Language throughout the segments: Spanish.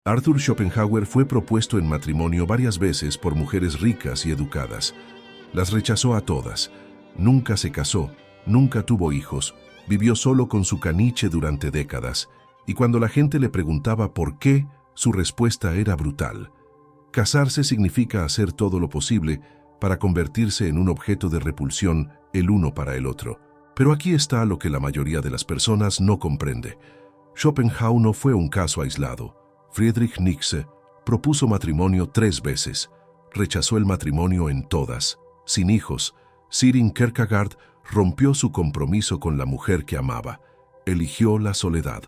Arthur Schopenhauer fue propuesto en matrimonio varias veces por mujeres ricas y educadas. Las rechazó a todas. Nunca se casó, nunca tuvo hijos, vivió solo con su caniche durante décadas, y cuando la gente le preguntaba por qué, su respuesta era brutal. Casarse significa hacer todo lo posible para convertirse en un objeto de repulsión el uno para el otro. Pero aquí está lo que la mayoría de las personas no comprende. Schopenhauer no fue un caso aislado. Friedrich Nietzsche propuso matrimonio 3 veces. Rechazó el matrimonio en todas. Sin hijos, Søren Kierkegaard rompió su compromiso con la mujer que amaba. Eligió la soledad.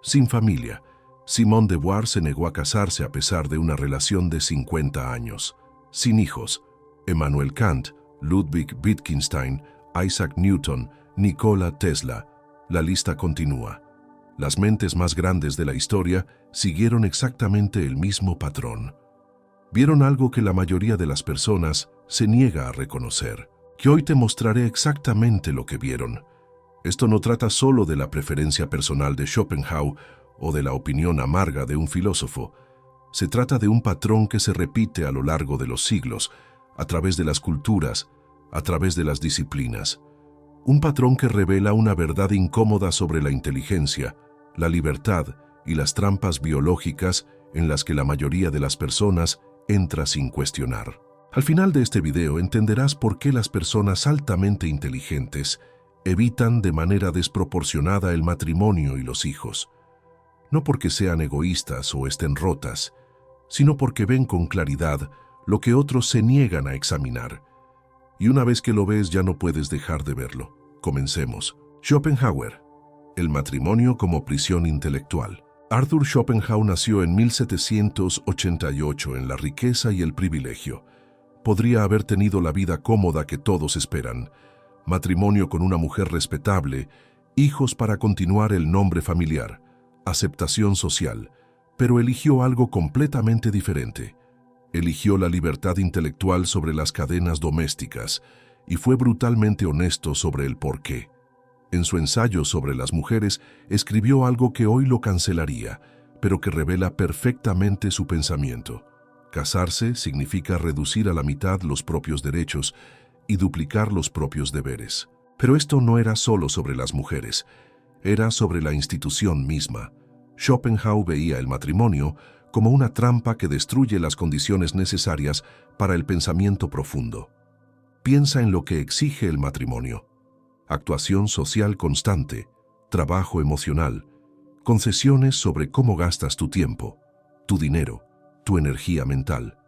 Sin familia, Simone de Beauvoir se negó a casarse a pesar de una relación de 50 años. Sin hijos, Immanuel Kant, Ludwig Wittgenstein, Isaac Newton, Nikola Tesla. La lista continúa. Las mentes más grandes de la historia siguieron exactamente el mismo patrón. Vieron algo que la mayoría de las personas se niega a reconocer. Que hoy te mostraré exactamente lo que vieron. Esto no trata solo de la preferencia personal de Schopenhauer o de la opinión amarga de un filósofo. Se trata de un patrón que se repite a lo largo de los siglos, a través de las culturas, a través de las disciplinas. Un patrón que revela una verdad incómoda sobre la inteligencia, la libertad y las trampas biológicas en las que la mayoría de las personas entra sin cuestionar. Al final de este video entenderás por qué las personas altamente inteligentes evitan de manera desproporcionada el matrimonio y los hijos. No porque sean egoístas o estén rotas, sino porque ven con claridad lo que otros se niegan a examinar. Y una vez que lo ves ya no puedes dejar de verlo. Comencemos. Schopenhauer. El matrimonio como prisión intelectual. Arthur Schopenhauer nació en 1788 en la riqueza y el privilegio. Podría haber tenido la vida cómoda que todos esperan. Matrimonio con una mujer respetable, hijos para continuar el nombre familiar, aceptación social, pero eligió algo completamente diferente. Eligió la libertad intelectual sobre las cadenas domésticas y fue brutalmente honesto sobre el porqué. En su ensayo sobre las mujeres escribió algo que hoy lo cancelaría, pero que revela perfectamente su pensamiento. Casarse significa reducir a la mitad los propios derechos y duplicar los propios deberes. Pero esto no era solo sobre las mujeres, era sobre la institución misma. Schopenhauer veía el matrimonio como una trampa que destruye las condiciones necesarias para el pensamiento profundo. Piensa en lo que exige el matrimonio: actuación social constante, trabajo emocional, concesiones sobre cómo gastas tu tiempo, tu dinero, tu energía mental.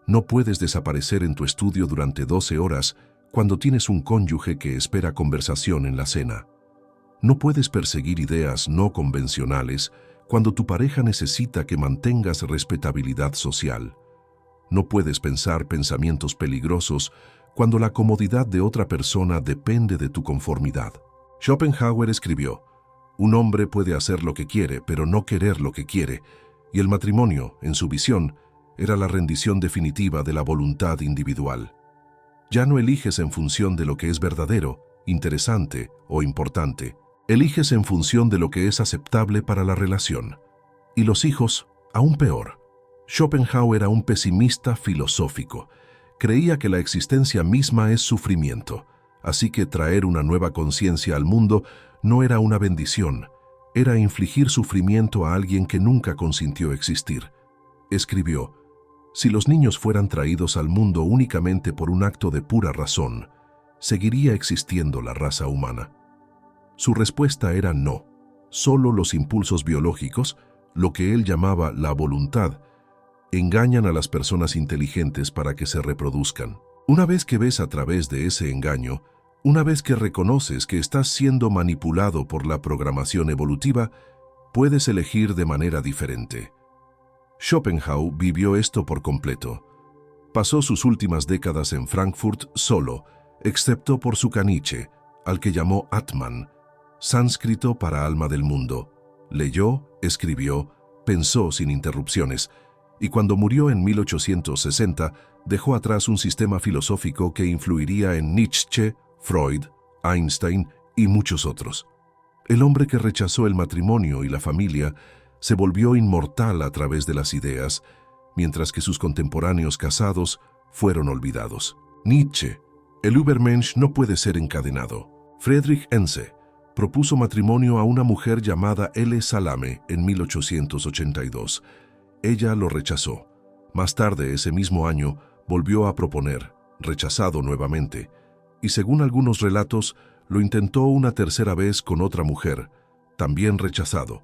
No puedes desaparecer en tu estudio durante 12 horas cuando tienes un cónyuge que espera conversación en la cena. No puedes perseguir ideas no convencionales cuando tu pareja necesita que mantengas respetabilidad social. No puedes pensar pensamientos peligrosos cuando la comodidad de otra persona depende de tu conformidad. Schopenhauer escribió: un hombre puede hacer lo que quiere, pero no querer lo que quiere, y el matrimonio, en su visión, era la rendición definitiva de la voluntad individual. Ya no eliges en función de lo que es verdadero, interesante o importante. Eliges en función de lo que es aceptable para la relación. Y los hijos, aún peor. Schopenhauer era un pesimista filosófico. Creía que la existencia misma es sufrimiento, así que traer una nueva conciencia al mundo no era una bendición, era infligir sufrimiento a alguien que nunca consintió existir. Escribió: si los niños fueran traídos al mundo únicamente por un acto de pura razón, ¿seguiría existiendo la raza humana? Su respuesta era no. Solo los impulsos biológicos, lo que él llamaba la voluntad, engañan a las personas inteligentes para que se reproduzcan. Una vez que ves a través de ese engaño, una vez que reconoces que estás siendo manipulado por la programación evolutiva, puedes elegir de manera diferente. Schopenhauer vivió esto por completo. Pasó sus últimas décadas en Frankfurt solo, excepto por su caniche, al que llamó Atman, sánscrito para alma del mundo. Leyó, escribió, pensó sin interrupciones, y cuando murió en 1860, dejó atrás un sistema filosófico que influiría en Nietzsche, Freud, Einstein y muchos otros. El hombre que rechazó el matrimonio y la familia se volvió inmortal a través de las ideas, mientras que sus contemporáneos casados fueron olvidados. Nietzsche, el Übermensch no puede ser encadenado. Friedrich Engels propuso matrimonio a una mujer llamada L. Salame en 1882. Ella lo rechazó. Más tarde, ese mismo año, volvió a proponer, rechazado nuevamente, y según algunos relatos, lo intentó una tercera vez con otra mujer, también rechazado.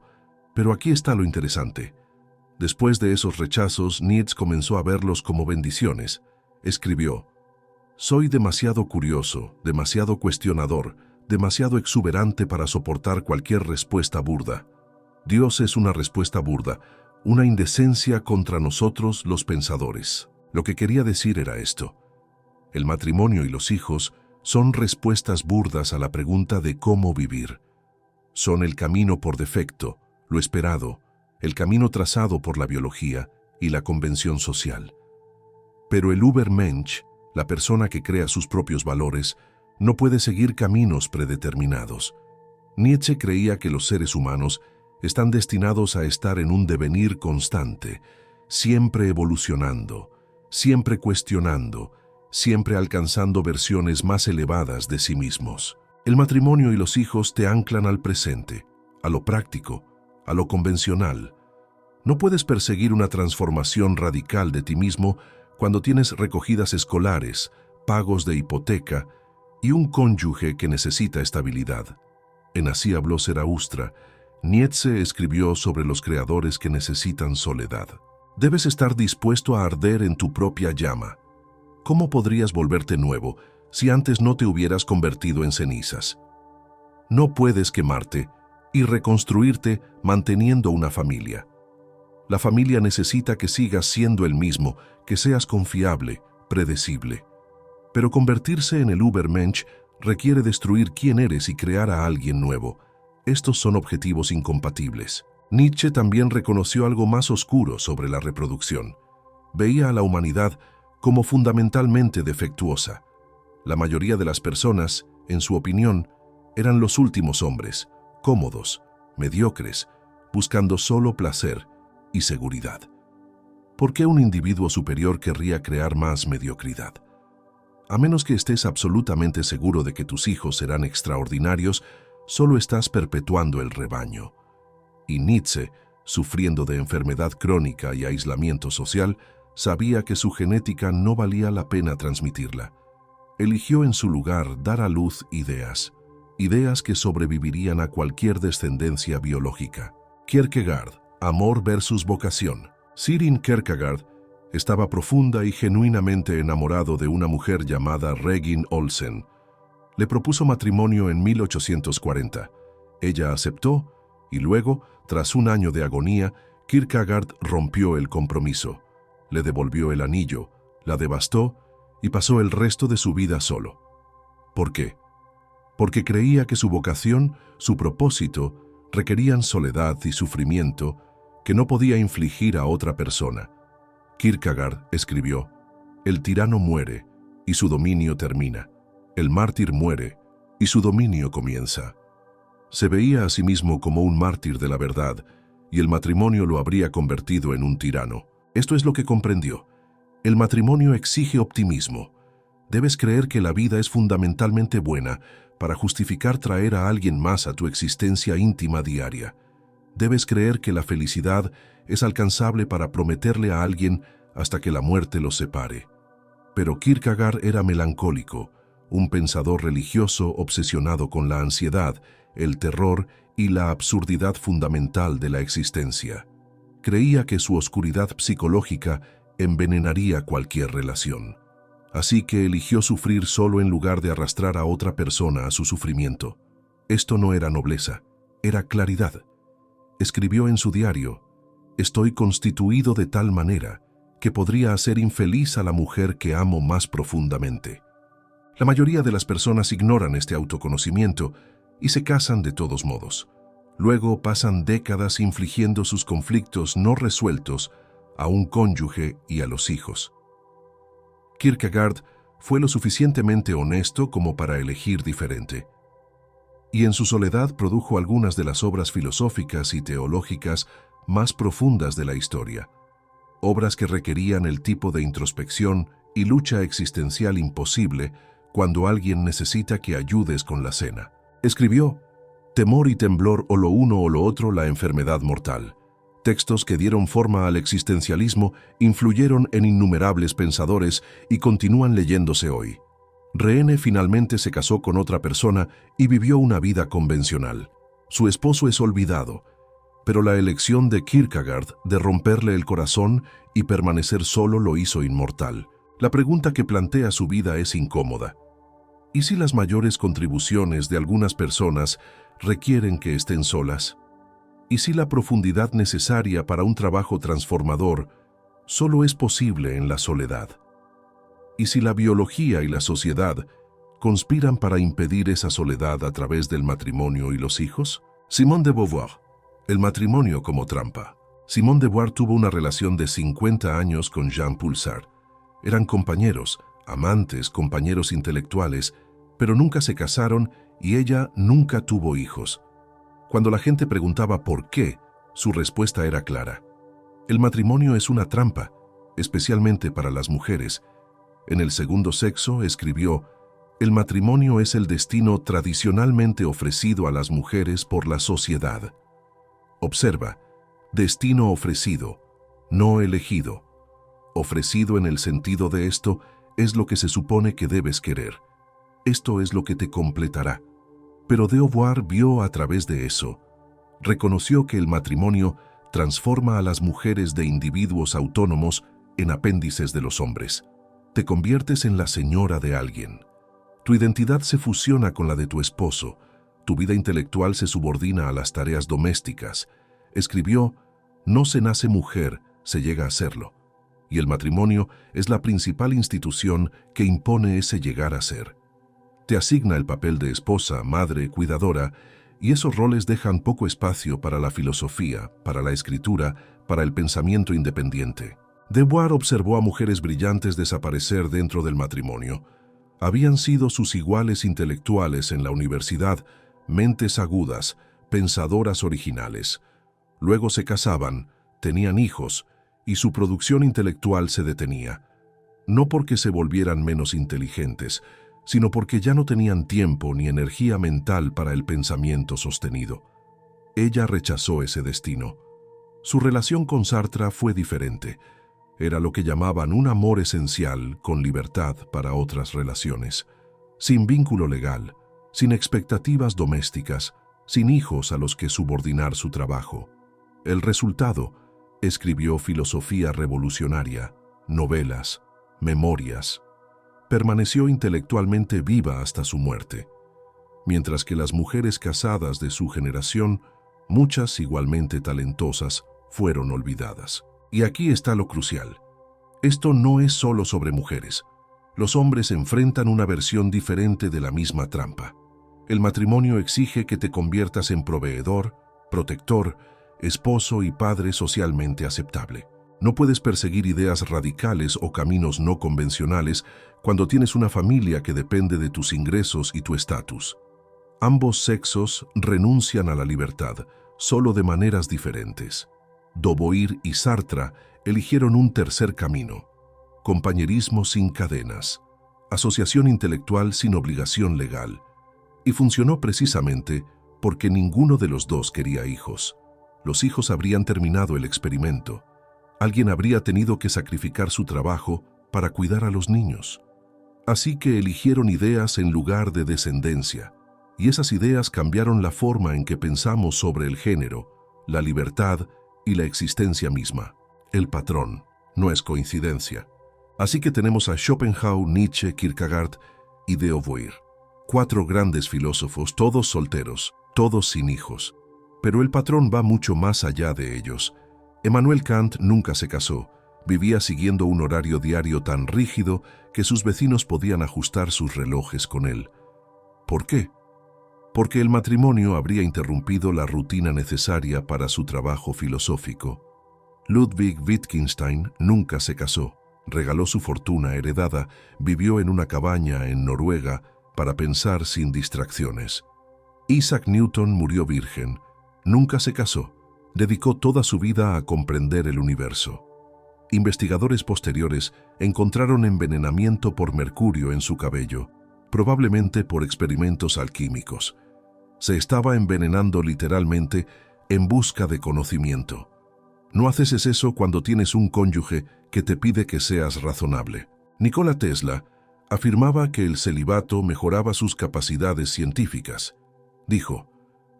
Pero aquí está lo interesante. Después de esos rechazos, Nietzsche comenzó a verlos como bendiciones. Escribió: «Soy demasiado curioso, demasiado cuestionador, demasiado exuberante para soportar cualquier respuesta burda. Dios es una respuesta burda, una indecencia contra nosotros los pensadores». Lo que quería decir era esto: el matrimonio y los hijos son respuestas burdas a la pregunta de cómo vivir. Son el camino por defecto, lo esperado, el camino trazado por la biología y la convención social. Pero el Übermensch, la persona que crea sus propios valores, no puede seguir caminos predeterminados. Nietzsche creía que los seres humanos están destinados a estar en un devenir constante, siempre evolucionando, siempre cuestionando, siempre alcanzando versiones más elevadas de sí mismos. El matrimonio y los hijos te anclan al presente, a lo práctico, a lo convencional. No puedes perseguir una transformación radical de ti mismo cuando tienes recogidas escolares, pagos de hipoteca y un cónyuge que necesita estabilidad. En Así habló Zaratustra, Nietzsche escribió sobre los creadores que necesitan soledad. Debes estar dispuesto a arder en tu propia llama. ¿Cómo podrías volverte nuevo si antes no te hubieras convertido en cenizas? No puedes quemarte y reconstruirte manteniendo una familia. La familia necesita que sigas siendo el mismo, que seas confiable, predecible. Pero convertirse en el Übermensch requiere destruir quién eres y crear a alguien nuevo. Estos son objetivos incompatibles. Nietzsche también reconoció algo más oscuro sobre la reproducción. Veía a la humanidad como fundamentalmente defectuosa. La mayoría de las personas, en su opinión, eran los últimos hombres, cómodos, mediocres, buscando solo placer y seguridad. ¿Por qué un individuo superior querría crear más mediocridad? A menos que estés absolutamente seguro de que tus hijos serán extraordinarios, solo estás perpetuando el rebaño. Y Nietzsche, sufriendo de enfermedad crónica y aislamiento social, sabía que su genética no valía la pena transmitirla. Eligió en su lugar dar a luz ideas que sobrevivirían a cualquier descendencia biológica. Kierkegaard, amor versus vocación. Søren Kierkegaard estaba profunda y genuinamente enamorado de una mujer llamada Regin Olsen. Le propuso matrimonio en 1840. Ella aceptó y luego, tras un año de agonía, Kierkegaard rompió el compromiso. Le devolvió el anillo, la devastó y pasó el resto de su vida solo. ¿Por qué? Porque creía que su vocación, su propósito, requerían soledad y sufrimiento que no podía infligir a otra persona. Kierkegaard escribió: «El tirano muere y su dominio termina. El mártir muere y su dominio comienza». Se veía a sí mismo como un mártir de la verdad y el matrimonio lo habría convertido en un tirano. Esto es lo que comprendió. El matrimonio exige optimismo. Debes creer que la vida es fundamentalmente buena para justificar traer a alguien más a tu existencia íntima diaria. Debes creer que la felicidad es alcanzable para prometerle a alguien hasta que la muerte los separe. Pero Kierkegaard era melancólico, un pensador religioso obsesionado con la ansiedad, el terror y la absurdidad fundamental de la existencia. Creía que su oscuridad psicológica envenenaría cualquier relación. Así que eligió sufrir solo en lugar de arrastrar a otra persona a su sufrimiento. Esto no era nobleza, era claridad. Escribió en su diario: «Estoy constituido de tal manera que podría hacer infeliz a la mujer que amo más profundamente». La mayoría de las personas ignoran este autoconocimiento y se casan de todos modos. Luego pasan décadas infligiendo sus conflictos no resueltos a un cónyuge y a los hijos. Kierkegaard fue lo suficientemente honesto como para elegir diferente. Y en su soledad produjo algunas de las obras filosóficas y teológicas más profundas de la historia, obras que requerían el tipo de introspección y lucha existencial imposible cuando alguien necesita que ayudes con la cena. Escribió Temor y temblor o lo uno o lo otro, la enfermedad mortal. Textos que dieron forma al existencialismo, influyeron en innumerables pensadores y continúan leyéndose hoy. Reine finalmente se casó con otra persona y vivió una vida convencional. Su esposo es olvidado, pero la elección de Kierkegaard de romperle el corazón y permanecer solo lo hizo inmortal. La pregunta que plantea su vida es incómoda. ¿Y si las mayores contribuciones de algunas personas requieren que estén solas? ¿Y si la profundidad necesaria para un trabajo transformador solo es posible en la soledad? ¿Y si la biología y la sociedad conspiran para impedir esa soledad a través del matrimonio y los hijos? Simone de Beauvoir, el matrimonio como trampa. Simone de Beauvoir tuvo una relación de 50 años con Jean-Paul Sartre. Eran compañeros, amantes, compañeros intelectuales, pero nunca se casaron y ella nunca tuvo hijos. Cuando la gente preguntaba por qué, su respuesta era clara. El matrimonio es una trampa, especialmente para las mujeres. En El segundo sexo escribió, el matrimonio es el destino tradicionalmente ofrecido a las mujeres por la sociedad. Observa, destino ofrecido, no elegido. Ofrecido en el sentido de esto es lo que se supone que debes querer. Esto es lo que te completará. Pero de Beauvoir vio a través de eso. Reconoció que el matrimonio transforma a las mujeres de individuos autónomos en apéndices de los hombres. Te conviertes en la señora de alguien. Tu identidad se fusiona con la de tu esposo. Tu vida intelectual se subordina a las tareas domésticas. Escribió, no se nace mujer, se llega a serlo. Y el matrimonio es la principal institución que impone ese llegar a ser. Te asigna el papel de esposa, madre, cuidadora, y esos roles dejan poco espacio para la filosofía, para la escritura, para el pensamiento independiente. De Beauvoir observó a mujeres brillantes desaparecer dentro del matrimonio. Habían sido sus iguales intelectuales en la universidad, mentes agudas, pensadoras originales. Luego se casaban, tenían hijos, y su producción intelectual se detenía. No porque se volvieran menos inteligentes, sino porque ya no tenían tiempo ni energía mental para el pensamiento sostenido. Ella rechazó ese destino. Su relación con Sartre fue diferente. Era lo que llamaban un amor esencial con libertad para otras relaciones. Sin vínculo legal, sin expectativas domésticas, sin hijos a los que subordinar su trabajo. El resultado, escribió filosofía revolucionaria, novelas, memorias. Permaneció intelectualmente viva hasta su muerte, mientras que las mujeres casadas de su generación, muchas igualmente talentosas, fueron olvidadas. Y aquí está lo crucial. Esto no es solo sobre mujeres. Los hombres enfrentan una versión diferente de la misma trampa. El matrimonio exige que te conviertas en proveedor, protector, esposo y padre socialmente aceptable. No puedes perseguir ideas radicales o caminos no convencionales cuando tienes una familia que depende de tus ingresos y tu estatus. Ambos sexos renuncian a la libertad, solo de maneras diferentes. Beauvoir y Sartre eligieron un tercer camino: compañerismo sin cadenas, asociación intelectual sin obligación legal. Y funcionó precisamente porque ninguno de los dos quería hijos. Los hijos habrían terminado el experimento. Alguien habría tenido que sacrificar su trabajo para cuidar a los niños. Así que eligieron ideas en lugar de descendencia, y esas ideas cambiaron la forma en que pensamos sobre el género, la libertad y la existencia misma. El patrón no es coincidencia. Así que tenemos a Schopenhauer, Nietzsche, Kierkegaard y de Beauvoir. 4 grandes filósofos, todos solteros, todos sin hijos. Pero el patrón va mucho más allá de ellos. Emmanuel Kant nunca se casó. Vivía siguiendo un horario diario tan rígido que sus vecinos podían ajustar sus relojes con él. ¿Por qué? Porque el matrimonio habría interrumpido la rutina necesaria para su trabajo filosófico. Ludwig Wittgenstein nunca se casó. Regaló su fortuna heredada, vivió en una cabaña en Noruega para pensar sin distracciones. Isaac Newton murió virgen. Nunca se casó. Dedicó toda su vida a comprender el universo. Investigadores posteriores encontraron envenenamiento por mercurio en su cabello, probablemente por experimentos alquímicos. Se estaba envenenando literalmente en busca de conocimiento. No haces eso cuando tienes un cónyuge que te pide que seas razonable. Nikola Tesla afirmaba que el celibato mejoraba sus capacidades científicas. Dijo: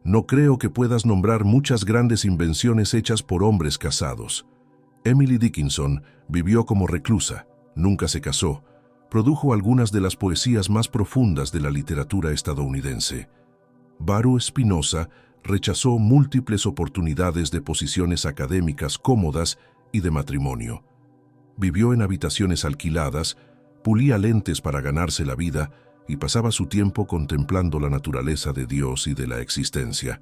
«No creo que puedas nombrar muchas grandes invenciones hechas por hombres casados». Emily Dickinson vivió como reclusa, nunca se casó, produjo algunas de las poesías más profundas de la literatura estadounidense. Baruch Spinoza rechazó múltiples oportunidades de posiciones académicas cómodas y de matrimonio. Vivió en habitaciones alquiladas, pulía lentes para ganarse la vida y pasaba su tiempo contemplando la naturaleza de Dios y de la existencia.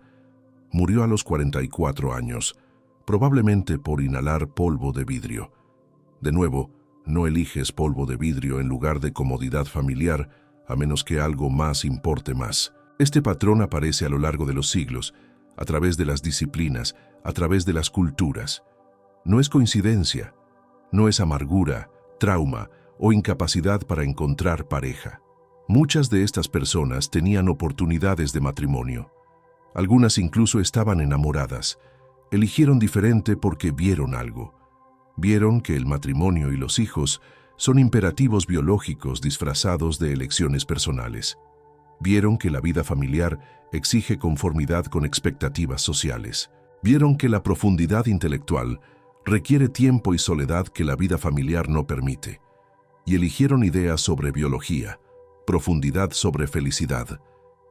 Murió a los 44 años, probablemente por inhalar polvo de vidrio. De nuevo, no eliges polvo de vidrio en lugar de comodidad familiar, a menos que algo más importe más. Este patrón aparece a lo largo de los siglos, a través de las disciplinas, a través de las culturas. No es coincidencia, no es amargura, trauma o incapacidad para encontrar pareja. Muchas de estas personas tenían oportunidades de matrimonio. Algunas incluso estaban enamoradas. Eligieron diferente porque vieron algo. Vieron que el matrimonio y los hijos son imperativos biológicos disfrazados de elecciones personales. Vieron que la vida familiar exige conformidad con expectativas sociales. Vieron que la profundidad intelectual requiere tiempo y soledad que la vida familiar no permite. Y eligieron ideas sobre biología, profundidad sobre felicidad,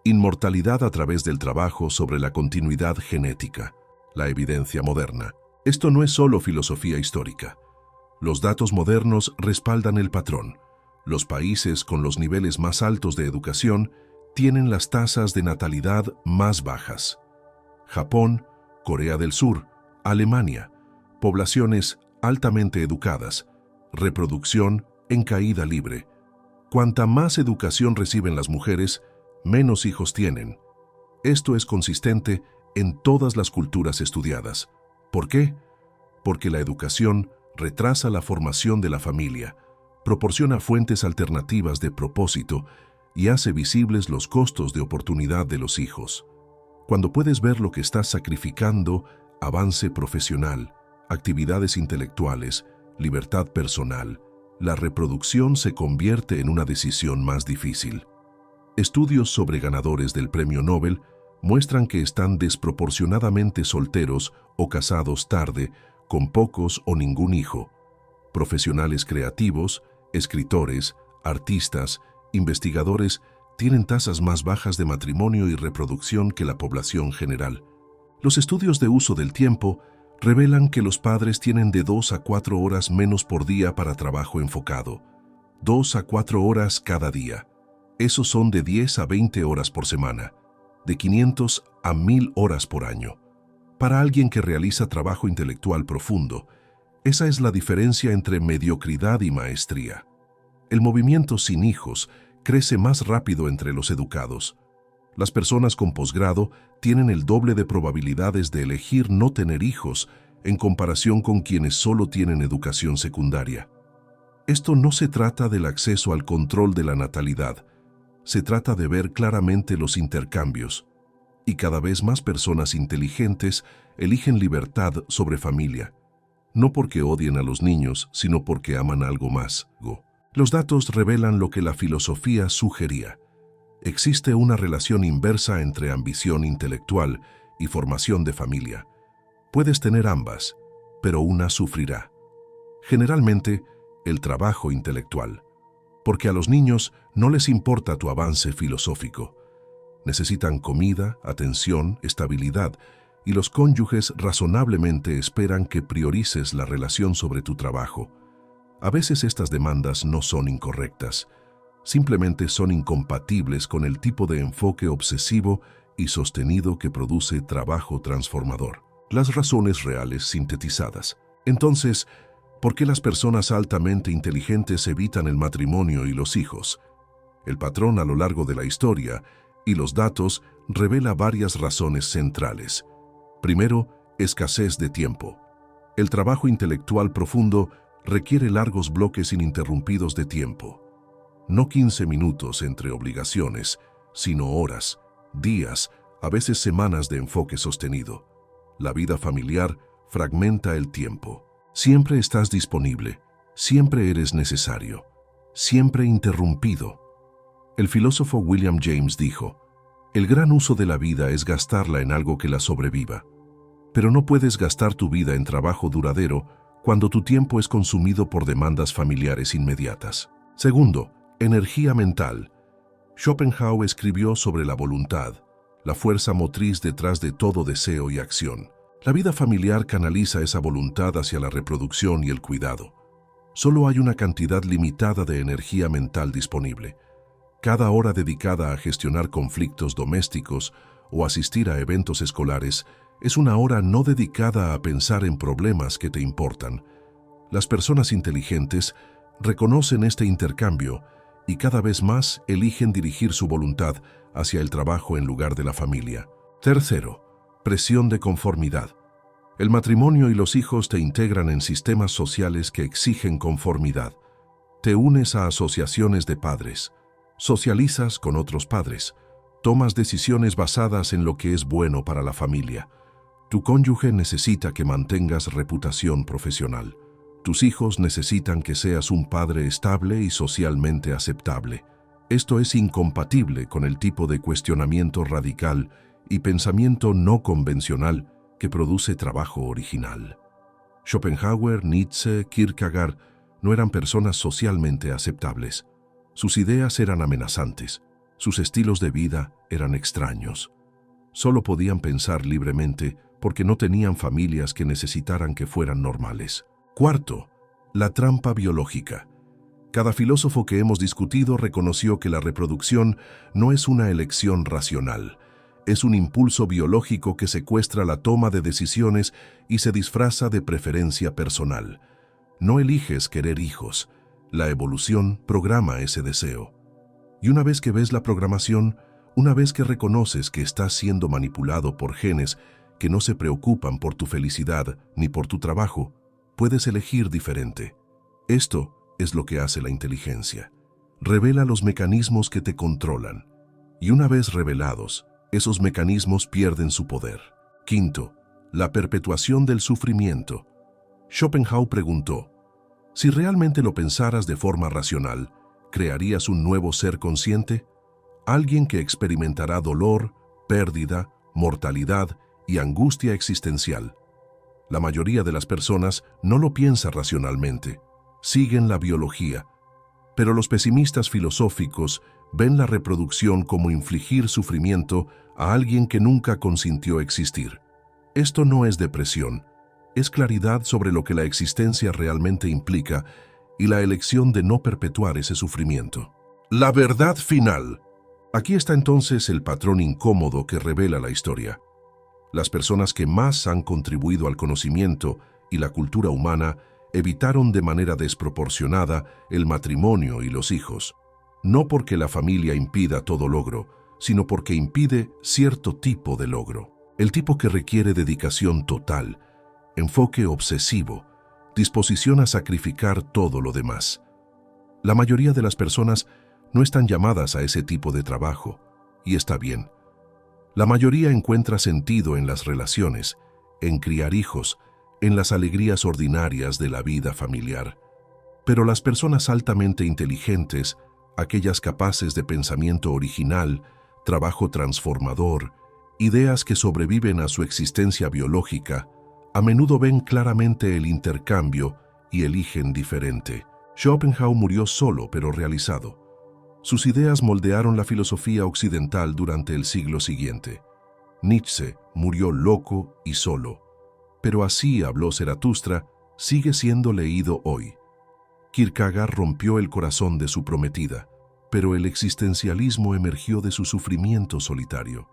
inmortalidad a través del trabajo sobre la continuidad genética, la evidencia moderna. Esto no es solo filosofía histórica. Los datos modernos respaldan el patrón. Los países con los niveles más altos de educación tienen las tasas de natalidad más bajas. Japón, Corea del Sur, Alemania, poblaciones altamente educadas, reproducción en caída libre. Cuanta más educación reciben las mujeres, menos hijos tienen. Esto es consistente en todas las culturas estudiadas. ¿Por qué? Porque la educación retrasa la formación de la familia, proporciona fuentes alternativas de propósito y hace visibles los costos de oportunidad de los hijos. Cuando puedes ver lo que estás sacrificando, avance profesional, actividades intelectuales, libertad personal, la reproducción se convierte en una decisión más difícil. Estudios sobre ganadores del Premio Nobel muestran que están desproporcionadamente solteros o casados tarde, con pocos o ningún hijo. Profesionales creativos, escritores, artistas, investigadores tienen tasas más bajas de matrimonio y reproducción que la población general. Los estudios de uso del tiempo revelan que los padres tienen de 2 a 4 horas menos por día para trabajo enfocado. 2 a 4 horas cada día. Esos son de 10 a 20 horas por semana, de 500 a 1000 horas por año. Para alguien que realiza trabajo intelectual profundo, esa es la diferencia entre mediocridad y maestría. El movimiento sin hijos crece más rápido entre los educados. Las personas con posgrado tienen el doble de probabilidades de elegir no tener hijos en comparación con quienes solo tienen educación secundaria. Esto no se trata del acceso al control de la natalidad, se trata de ver claramente los intercambios. Y cada vez más personas inteligentes eligen libertad sobre familia, no porque odien a los niños, sino porque aman algo más. Los datos revelan lo que la filosofía sugería. Existe una relación inversa entre ambición intelectual y formación de familia. Puedes tener ambas, pero una sufrirá. Generalmente, el trabajo intelectual, porque a los niños no les importa tu avance filosófico. Necesitan comida, atención, estabilidad, y los cónyuges razonablemente esperan que priorices la relación sobre tu trabajo. A veces estas demandas no son incorrectas, simplemente son incompatibles con el tipo de enfoque obsesivo y sostenido que produce trabajo transformador. Las razones reales sintetizadas. Entonces, ¿por qué las personas altamente inteligentes evitan el matrimonio y los hijos? El patrón a lo largo de la historia y los datos revela varias razones centrales. Primero, Escasez de tiempo. El trabajo intelectual profundo requiere largos bloques ininterrumpidos de tiempo. No 15 minutos entre obligaciones, sino horas, días, a veces semanas de enfoque sostenido. La vida familiar fragmenta el tiempo. Siempre estás disponible, siempre eres necesario, siempre interrumpido. El filósofo William James dijo, el gran uso de la vida es gastarla en algo que la sobreviva. Pero no puedes gastar tu vida en trabajo duradero cuando tu tiempo es consumido por demandas familiares inmediatas. Segundo, energía mental. Schopenhauer escribió sobre la voluntad, la fuerza motriz detrás de todo deseo y acción. La vida familiar canaliza esa voluntad hacia la reproducción y el cuidado. Solo hay una cantidad limitada de energía mental disponible. Cada hora dedicada a gestionar conflictos domésticos o asistir a eventos escolares es una hora no dedicada a pensar en problemas que te importan. Las personas inteligentes reconocen este intercambio y cada vez más eligen dirigir su voluntad hacia el trabajo en lugar de la familia. Tercero, presión de conformidad. El matrimonio y los hijos te integran en sistemas sociales que exigen conformidad. Te unes a asociaciones de padres, socializas con otros padres, tomas decisiones basadas en lo que es bueno para la familia. Tu cónyuge necesita que mantengas reputación profesional. Tus hijos necesitan que seas un padre estable y socialmente aceptable. Esto es incompatible con el tipo de cuestionamiento radical y pensamiento no convencional que produce trabajo original. Schopenhauer, Nietzsche, Kierkegaard no eran personas socialmente aceptables. Sus ideas eran amenazantes, sus estilos de vida eran extraños. Solo podían pensar libremente porque no tenían familias que necesitaran que fueran normales. Cuarto, la trampa biológica. Cada filósofo que hemos discutido reconoció que la reproducción no es una elección racional. Es un impulso biológico que secuestra la toma de decisiones y se disfraza de preferencia personal. No eliges querer hijos. La evolución programa ese deseo. Y una vez que ves la programación, una vez que reconoces que estás siendo manipulado por genes que no se preocupan por tu felicidad ni por tu trabajo, puedes elegir diferente. Esto es lo que hace la inteligencia. Revela los mecanismos que te controlan. Y una vez revelados, esos mecanismos pierden su poder. Quinto, la perpetuación del sufrimiento. Schopenhauer preguntó, si realmente lo pensaras de forma racional, ¿crearías un nuevo ser consciente? Alguien que experimentará dolor, pérdida, mortalidad y angustia existencial. La mayoría de las personas no lo piensa racionalmente, siguen la biología, pero los pesimistas filosóficos ven la reproducción como infligir sufrimiento a alguien que nunca consintió existir. Esto no es depresión, es claridad sobre lo que la existencia realmente implica y la elección de no perpetuar ese sufrimiento. La verdad final. Aquí está entonces el patrón incómodo que revela la historia. Las personas que más han contribuido al conocimiento y la cultura humana evitaron de manera desproporcionada el matrimonio y los hijos, no porque la familia impida todo logro, sino porque impide cierto tipo de logro, el tipo que requiere dedicación total, enfoque obsesivo, disposición a sacrificar todo lo demás. La mayoría de las personas no están llamadas a ese tipo de trabajo, y está bien. La mayoría encuentra sentido en las relaciones, en criar hijos, en las alegrías ordinarias de la vida familiar. Pero las personas altamente inteligentes, aquellas capaces de pensamiento original, trabajo transformador, ideas que sobreviven a su existencia biológica, a menudo ven claramente el intercambio y eligen diferente. Schopenhauer murió solo pero realizado. Sus ideas moldearon la filosofía occidental durante el siglo siguiente. Nietzsche murió loco y solo, pero así habló Zaratustra, sigue siendo leído hoy. Kierkegaard rompió el corazón de su prometida, pero el existencialismo emergió de su sufrimiento solitario.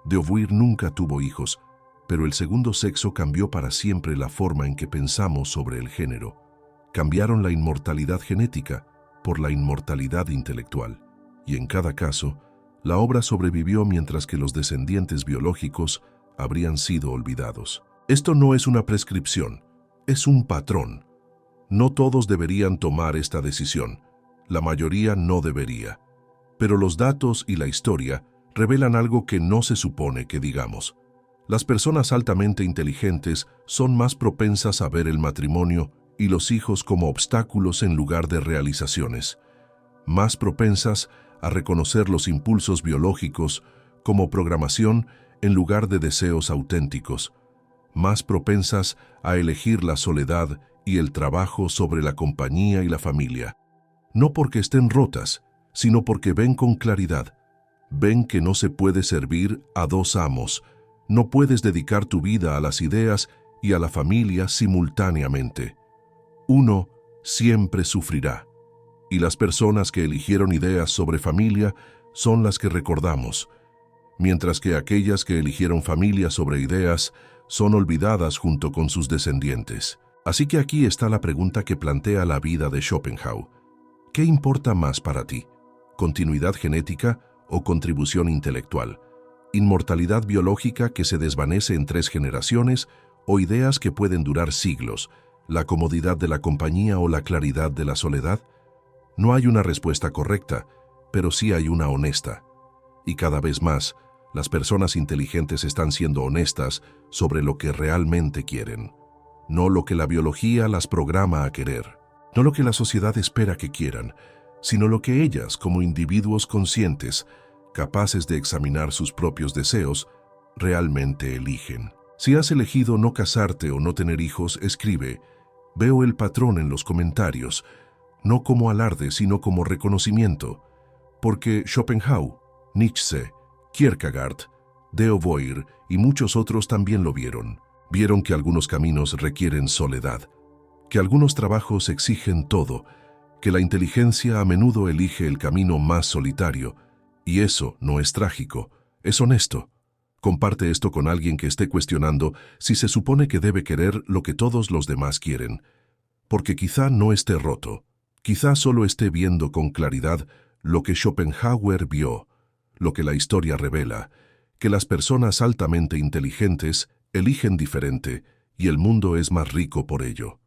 De Beauvoir nunca tuvo hijos, pero el segundo sexo cambió para siempre la forma en que pensamos sobre el género. Cambiaron la inmortalidad genética por la inmortalidad intelectual, y en cada caso, la obra sobrevivió mientras que los descendientes biológicos habrían sido olvidados. Esto no es una prescripción, es un patrón. No todos deberían tomar esta decisión, la mayoría no debería. Pero los datos y la historia revelan algo que no se supone que digamos. Las personas altamente inteligentes son más propensas a ver el matrimonio y los hijos como obstáculos en lugar de realizaciones, más propensas a reconocer los impulsos biológicos como programación en lugar de deseos auténticos, más propensas a elegir la soledad y el trabajo sobre la compañía y la familia. No porque estén rotas, sino porque ven con claridad. Ven que no se puede servir a dos amos, no puedes dedicar tu vida a las ideas y a la familia simultáneamente. Uno siempre sufrirá, y las personas que eligieron ideas sobre familia son las que recordamos, mientras que aquellas que eligieron familia sobre ideas son olvidadas junto con sus descendientes. Así que aquí está la pregunta que plantea la vida de Schopenhauer. ¿Qué importa más para ti? ¿Continuidad genética o contribución intelectual? ¿Inmortalidad biológica que se desvanece en 3 generaciones o ideas que pueden durar siglos? ¿La comodidad de la compañía o la claridad de la soledad? No hay una respuesta correcta, pero sí hay una honesta. Y cada vez más, las personas inteligentes están siendo honestas sobre lo que realmente quieren. No lo que la biología las programa a querer. No lo que la sociedad espera que quieran, sino lo que ellas, como individuos conscientes, capaces de examinar sus propios deseos, realmente eligen. Si has elegido no casarte o no tener hijos, escribe: veo el patrón en los comentarios, no como alarde, sino como reconocimiento, porque Schopenhauer, Nietzsche, Kierkegaard, De Beauvoir y muchos otros también lo vieron. Vieron que algunos caminos requieren soledad, que algunos trabajos exigen todo, que la inteligencia a menudo elige el camino más solitario, y eso no es trágico, es honesto. Comparte esto con alguien que esté cuestionando si se supone que debe querer lo que todos los demás quieren, porque quizá no esté roto, quizá solo esté viendo con claridad lo que Schopenhauer vio, lo que la historia revela, que las personas altamente inteligentes eligen diferente y el mundo es más rico por ello.